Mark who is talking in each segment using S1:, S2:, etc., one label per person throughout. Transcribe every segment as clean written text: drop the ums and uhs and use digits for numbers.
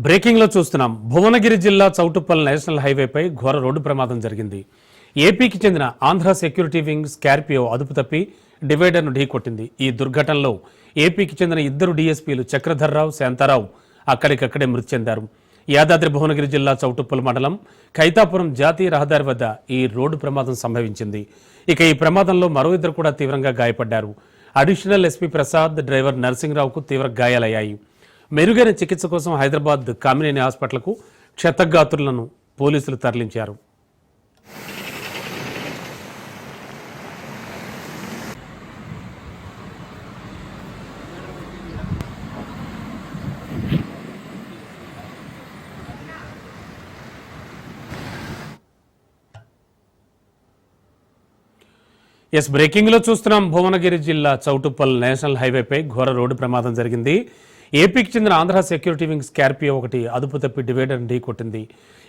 S1: Breaking లో చూస్తున్నాం. భువనగిరి జిల్లా చౌటుప్పల్ నేషనల్ హైవేపై ఘోర రోడ్డు ప్రమాదం జరిగింది. ఏపీకి చెందిన ఆంధ్ర సెక్యూరిటీ వింగ్ స్కార్పియో అదుపు తప్పి డివైడర్ను ఢీకొట్టింది. ఈ దుర్ఘటనలో ఏపీకి చెందిన ఇద్దరు డీఎస్పీలు చక్రధర్రావు, శాంతారావు అక్కడికక్కడే మృతి చెందారు. యాదాద్రి భువనగిరి జిల్లా చౌటుప్పల్ మండలం ఖైతాపురం జాతీయ రహదారి వద్ద ఈ రోడ్డు ప్రమాదం సంభవించింది. ఇక ఈ ప్రమాదంలో మరో ఇద్దరు కూడా తీవ్రంగా గాయపడ్డారు. అడిషనల్ ఎస్పీ ప్రసాద్, డ్రైవర్ నరసింహరావుకు తీవ్ర గాయాలయ్యాయి. మెరుగైన చికిత్స కోసం హైదరాబాద్ కామినేని హాస్పిటల్కు క్షతగాత్రులను పోలీసులు తరలించారు. బ్రేకింగ్ లో చూస్తున్నాం. భువనగిరి జిల్లా చౌటుప్పల్ నేషనల్ హైవేపై ఘోర రోడ్డు ప్రమాదం జరిగింది. ఏపీకి చెందిన ఆంధ్ర సెక్యూరిటీ వింగ్ స్కార్పియో ఒకటి అదుపు తప్పి డివైడర్ ఢీకొట్టింది.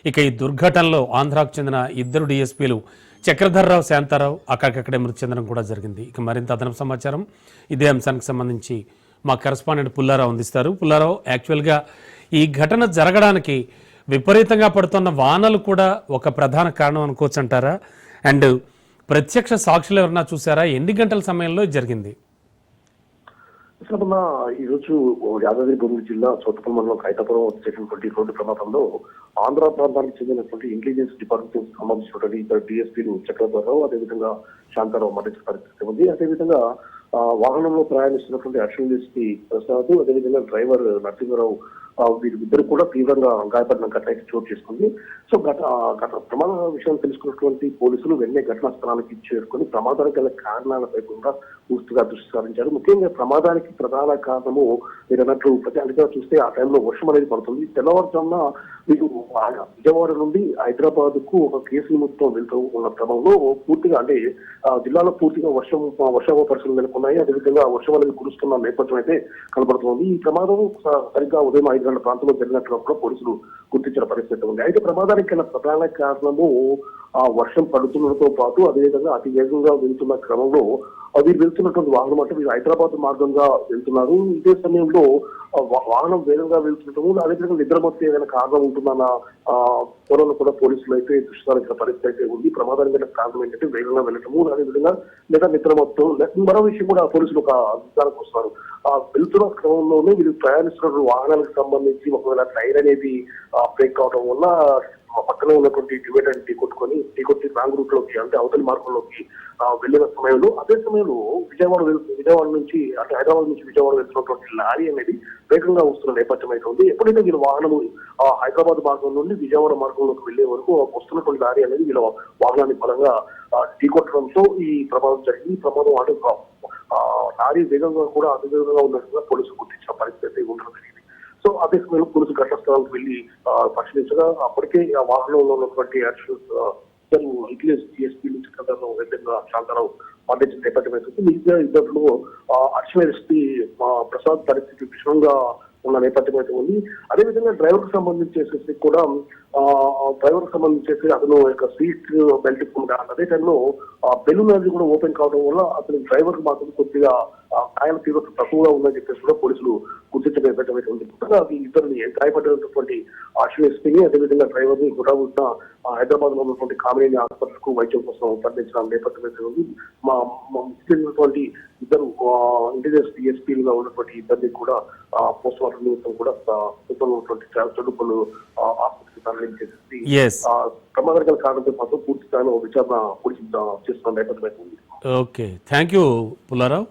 S1: ఇక ఈ దుర్ఘటనలో ఆంధ్రాకు చెందిన ఇద్దరు డీఎస్పీలు చక్రధర్రావు, శాంతారావు అక్కడికక్కడే మృతి చెందడం కూడా జరిగింది. ఇక మరింత అదనపు సమాచారం ఇదే అంశానికి సంబంధించి మా కరెస్పాండెంట్ పుల్లారావు అందిస్తారు. పుల్లారావు, యాక్చువల్గా ఈ ఘటన జరగడానికి విపరీతంగా పడుతున్న వానలు కూడా ఒక ప్రధాన కారణం అనుకోవచ్చు అంటారా? అండ్ ప్రత్యక్ష సాక్షులు ఎవరన్నా చూసారా? ఎన్ని గంటల సమయంలో జరిగింది?
S2: ఈరోజు యాదాద్రి భువనగిరి జిల్లా చౌటుప్పల్ మండలం ఖైతాపురం వచ్చేటటువంటి రోడ్డు ప్రమాదంలో ఆంధ్ర ప్రాంతానికి చెందినటువంటి ఇంటెలిజెన్స్ డిపార్ట్మెంట్ సంబంధించినటువంటి ఇద్దరు డిఎస్పీలు చక్రధర్రావు, అదేవిధంగా శాంతారావు మరణించిన పరిస్థితి ఉంది. అదేవిధంగా వాహనంలో ప్రయాణిస్తున్నటువంటి అడిషనల్ ఎస్పీ ప్రసాద్, అదేవిధంగా డ్రైవర్ నరసింహరావు వీరిద్దరు కూడా తీవ్రంగా గాయపడిన ఘటన అయితే చోటు చేసుకుంది. సో గత ప్రమాద విషయం తెలుసుకున్నటువంటి పోలీసులు వెంటనే ఘటనా స్థలానికి చేరుకొని ప్రమాదానికి గల కారణాలపై కూడా పూర్తిగా దృష్టి సారించారు. ముఖ్యంగా ప్రమాదానికి ప్రధాన కారణము మీరు అన్నట్లు ప్రజానిగా చూస్తే ఆ టైంలో వర్షం అనేది పడుతుంది. తెల్లవారుజామున వీరు విజయవాడ నుండి హైదరాబాద్ కు ఒక కేసు నిమిత్తం వెళ్తూ ఉన్న క్రమంలో పూర్తిగా అంటే జిల్లాలో పూర్తిగా వర్షాభ పరిస్థితులు నెలకొన్నాయి. అదేవిధంగా వర్షం అనేది కురుస్తున్న నేపథ్యం అయితే కనబడుతోంది. ఈ ప్రమాదం సరిగ్గా ఉదయం 5 గంటల ప్రాంతంలో జరిగినట్లు కూడా పోలీసులు గుర్తించిన పరిస్థితి ఉంది. అయితే ప్రమాదానికి గల ప్రధాన కారణము వర్షం పడుతుండటంతో పాటు అదేవిధంగా అతి వేగంగా వెళ్తున్న క్రమంలో వీరు వెళ్తున్నటువంటి వాహనం అంటే వీరు హైదరాబాద్ మార్గంగా వెళ్తున్నారు. ఇదే సమయంలో వాహనం వేగంగా వెళ్తుండటము, అదేవిధంగా నిద్రమత్తు ఏదైనా కారణం ఉంటుందన్న కోణంలో కూడా పోలీసులు అయితే దృష్టి సారించిన పరిస్థితి అయితే ఉంది. ప్రమాదానికి గల కారణం ఏంటంటే వేగంగా వెళ్ళటము, అదేవిధంగా లేదా నిద్రమత్తు. మరో విషయం కూడా పోలీసులు ఒక అధికారానికి వస్తారు. వెళ్తున్న క్రమంలోనే వీరు ప్రయాణిస్తున్న వాహనాలకు సంబంధించి ఒకవేళ టైర్ అనేది బ్రేక్ అవడం వల్ల పక్కనే ఉన్నటువంటి డివైడర్ ఢీకొట్టి రాంగ్ రూట్ లోకి అంటే అవతలి మార్గంలోకి వెళ్ళిన సమయంలో అదే సమయంలో విజయవాడ నుంచి అంటే హైదరాబాద్ నుంచి విజయవాడ వెళ్తున్నటువంటి లారీ అనేది వేగంగా వస్తున్న నేపథ్యం అయితే ఉంది. ఎప్పుడైతే వీళ్ళ వాహనము హైదరాబాద్ మార్గం నుండి విజయవాడ మార్గంలోకి వెళ్లే వరకు వస్తున్నటువంటి లారీ అనేది వీళ్ళ వాహనాన్ని బలంగా ఢీకొట్టడంతో ఈ ప్రమాదం జరిగింది. ఈ ప్రమాదం అంటే లారీ వేగంగా కూడా అతివేగంగా ఉన్నట్టుగా పోలీసులు గుర్తించిన పరిస్థితి ఉండడం జరిగింది. సో అదే సమయంలో పోలీసులు ఘటనా స్థలానికి వెళ్లి పరిశీలించగా అప్పటికే ఆ వాహనంలో ఉన్నటువంటి డిఎస్పీలు చక్రధర్రావు, శాంతారావు మరణించిన నేపథ్యం అయితే మిగతా ఇద్దరు అడిషనల్ ఎస్పీ ప్రసాద్ పరిస్థితి విషమంగా ఉన్న నేపథ్యం అయితే ఉంది. అదేవిధంగా డ్రైవర్ కు సంబంధించేసి కూడా అతను యొక్క సీట్ బెల్ట్ అదే టైంలో బెలూన్ అనేది కూడా ఓపెన్ కావడం వల్ల అతని డ్రైవర్ కు మాత్రం కొద్దిగా గాయాల తీవ్రత తక్కువగా ఉందని చెప్పేసి కూడా పోలీసులు గుర్తించిన నేపథ్యం అయితే ఉంది. ఇద్దరిని గాయపడినటువంటి అడిషనల్ ఎస్పీని అదేవిధంగా డ్రైవర్ ని కూడా హైదరాబాద్ లో ఉన్నటువంటి కామినేని హాస్పిటల్ కు వైద్యం కోసం తరలించిన నేపథ్యం అయితే ఉంది. ముఖ్యమైనటువంటి ఇద్దరు ఇంటెలిజెన్స్ డిఎస్పీలుగా ఉన్నటువంటి ఇద్దరిని కూడా పోస్ట్ మార్టం నిమిత్తం కూడా ఉన్నటువంటి చదువుకులు ఆసుపత్రికి తరలించేసి ప్రమాదకర కారణంతో మాత్రం పూర్తి స్థాయిలో విచారణ పోలీసులు చేస్తున్న నేపథ్యం అయితే ఉంది.
S1: Okay, thank you Pullarao.